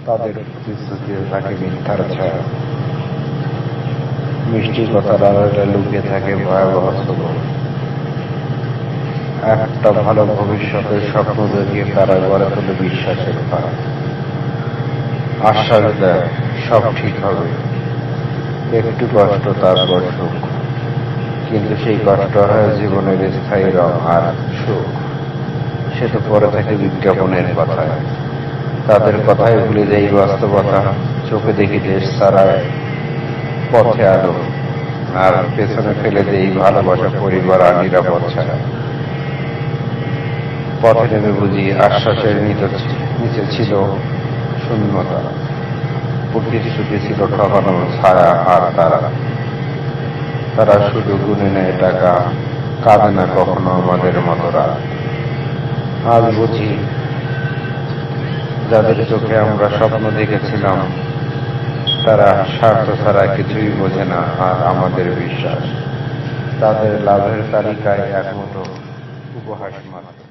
তাদের প্রতিশ্রুতিতে থাকে মিথ্যার ছায়া, মিষ্টি কথার আড়ালে লুকিয়ে থাকে ভয়াবহ সবর। একটা ভালো ভবিষ্যতের স্বপ্ন দেখিয়ে তারা গড়ে তোলে বিশ্বাসের পায়, আশ্বাস দেয় সব ঠিক হবে, একটু কষ্ট তারপর সুখ। কিন্তু সেই কষ্ট হয় জীবনের স্থায়ী রং আর সুখ সে তো পরে থাকে বিজ্ঞাপনের কথায়। তাদের কথায় ভুলে যাই বাস্তবতা, চোখে দেখি দেশ ছাড়ায় পথে আলো, আর পেছনে ফেলে দেই ভালোবাসা, পরিবার আর নিরাপদ ছাড়া। পথে নেমে বুঝি আশ্বাসের নিচে ছিল শূন্যতা, প্রতিশ্রুতি ছিল ঠকানোর ছায়া আর তারা শুধু গুনে নেয় টাকা, কাঁদে না কখনো আমাদের মতো রাত। আজ বুঝি যাদের চোখে আমরা স্বপ্ন দেখেছিলাম তারা স্বার্থ ছাড়া কিছুই বোঝে না, আর আমাদের বিশ্বাস তাদের লাভের তালিকায় একমাত্র উপহাস মাত্র।